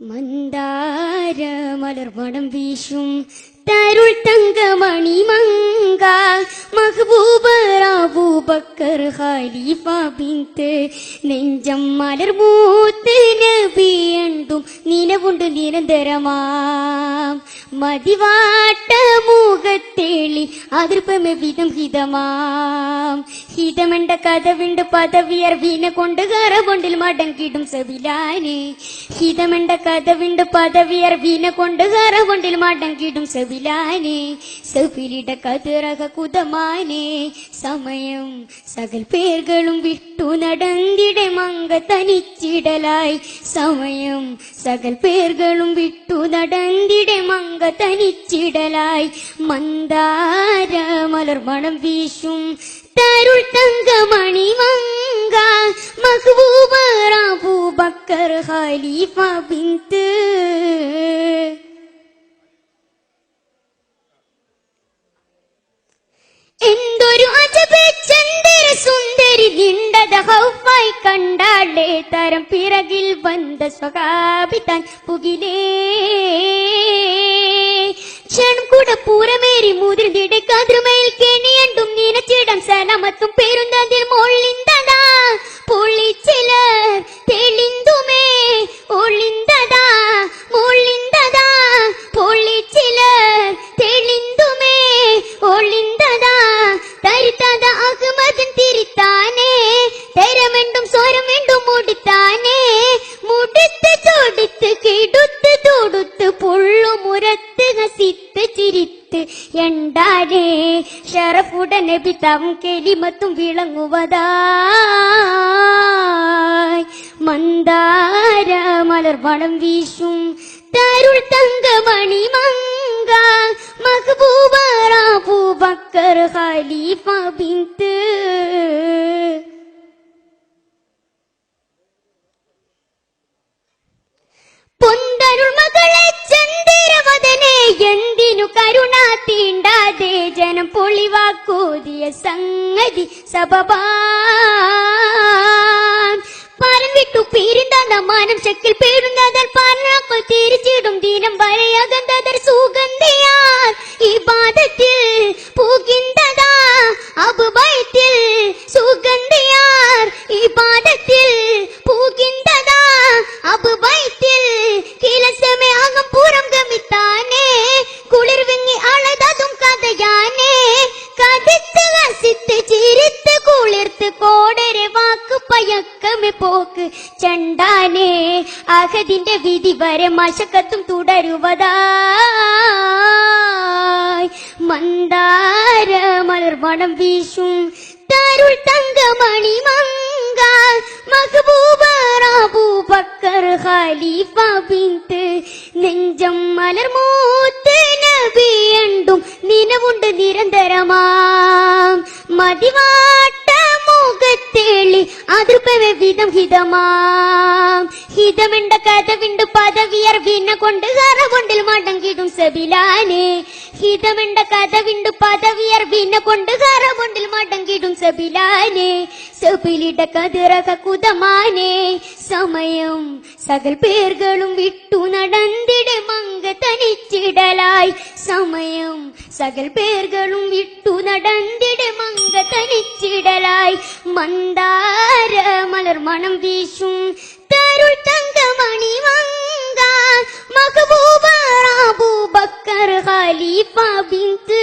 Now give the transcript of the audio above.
മന്ദാര മലർവടം വീശും തരുൾ തങ്കമണി മങ്ക മഹബൂബർ അബൂബക്കർ ഖലീഫ ബിന്ത് നെഞ്ചം മലർമൂത്ത് നബിയണ്ടും നിലവുണ്ട് നിരന്തരമാം മതിവാട്ട മുഖത്തേളി അതിർപ്പമേ വിധം ഹിതമാം ഹിതമെണ്ട കഥവിണ്ട് പദവിയർ വീന കൊണ്ട് കറകൊണ്ടിൽ മടങ്ങിടും സബിലാന് ഹിതമെണ്ട കഥവിണ്ട് പദവിയർ വീന കൊണ്ട് കറകൊണ്ടിൽ മടങ്ങിടും സബിലാന് സബിലിട കതിറക കുതമാനെ സമയം സകൽ പേர்களுം വിട്ടു നടന്നിടെ മങ്ക തനിച്ചിടലായി സമയം സകൽ പേர்களுം വിട്ടു നടന്നിടെ മങ്ക തനിച്ചിടലായി മന്ദാര മലർമണം വീശും തരുൾ തങ്കമണി മങ്ക മഹബൂബർ അബൂബക്കർ ഖലീഫ ബിന്ത് എന്തൊരു അജബ് ചന്ദ്ര സുന്ദരി നിണ്ടത ഹൗഫായി കണ്ടാളേ തരം പിറകിൽ വന്ന സ്വകാബി താൻ പുകിലേ ക്ഷണം കൂടെ പൂരമേറി മുതിർന്നിടെ കതിർമയിൽ കെണിയണ്ടും നീനച്ചിടം സലാമത്തും പേരുന്നതിൽ മോളിന്തതാ പൊള്ളിച്ചിലർ തെളിന്തുമേ ഒളിന്തതാ മോളിന്തതാ പൊള്ളിച്ചിലർ തെളിന്തുമേ ഒളിന്തതാ തരിത്തത അഹ്മദൻ തിരിത്താനേ തരമെണ്ടും സ്വരമെണ്ടും മുടിത്താനേ മുടുത്ത് തൊടുത്ത് കിടുത്ത് തൊടുത്ത് പുള്ളുമുരത്ത് ഹസിത്ത് ചിരിത്ത് എണ്ടാനേ ഷറഫുടനെ പിതാവും കെലിമത്തും വിളങ്ങുവതായി മന്ദാര മലർവടം വീശും തരുൾ തങ്കമണി മങ്ക മഹബൂബർ അബൂബക്കർ ഖലീഫ ബിന്ത് പൊന്തരുൾ മകളെ ചന്ദ്രവദനെ എന്തിനു കരുണ തീണ്ടാതെ ജനം പൊളിവാക്കൂതിയ സംഗതി സബബാൻ പാലം വിട്ടു പീരുന്ന മാനം ശക്കിൽ പേരുന്നതൽ പാലപ്പോൾ തിരിച്ചിടും ദിനം വരെയകന്തതർ സുഗന്ധിയാൻ ഈ ബാധത്തിൽ പൂകിന്തതാ അബുബൈത്തിൽ സുഗന്ധിയാർ ഈ ബാധത്തിൽ പൂകിന്തതാ അബുബൈത്തിൽ കിലസമേ അകം പൂരം ഗമിത്താനേ കുളിർ വിങ്ങി അളതതും കഥയാനേ കഥത്ത് ഹസിത്ത് ചിരിത്ത് കുളിർത്ത് കോടരെ വാക്ക് പയക്കമേ പോക്ക് ചണ്ടാനേ അഹദിന്റെ വിധി വരെ മശക്കത്തും തുടരുവതായി മന്ദാര മലർവടം വീശും തരുൾ തങ്കമണി മങ്ക മഹബൂബർ അബൂബക്കർ ഖലീഫ ബിന്ത് നെഞ്ചം മലർമൂത്ത് നബിയണ്ടും നിലവുണ്ട് നിരന്തരമാം മതിവാട്ട മുഖത്തേളി അതിർപ്പമേ വിധം ഹിതമാം ഹിതമെണ്ട കഥവിണ്ട് പദവിയർ വീന കൊണ്ട് കറകൊണ്ടിൽ മടങ്ങിടും സബിലാനെ ഹിതമെണ്ട കഥവിണ്ട് പദവിയർ വീന കൊണ്ട് കറകൊണ്ടിൽ മടങ്ങിടും സബിലാനെ സബിലിട കതിറക കുതമാനെ സമയം സകൽ പേர்களுം വിട്ടു നടന്നിടെ മങ്ക തനിച്ചിടലായി സമയം സകൽ പേர்களுം വിട്ടു നടന്നിടെ മങ്ക തനിച്ചിടലായി മന്ദാര മലർമണം വീശും തരുൾ തങ്കമണി മങ്ക മഹബൂബർ അബൂബക്കർ ഖലീഫ ബിന്ത്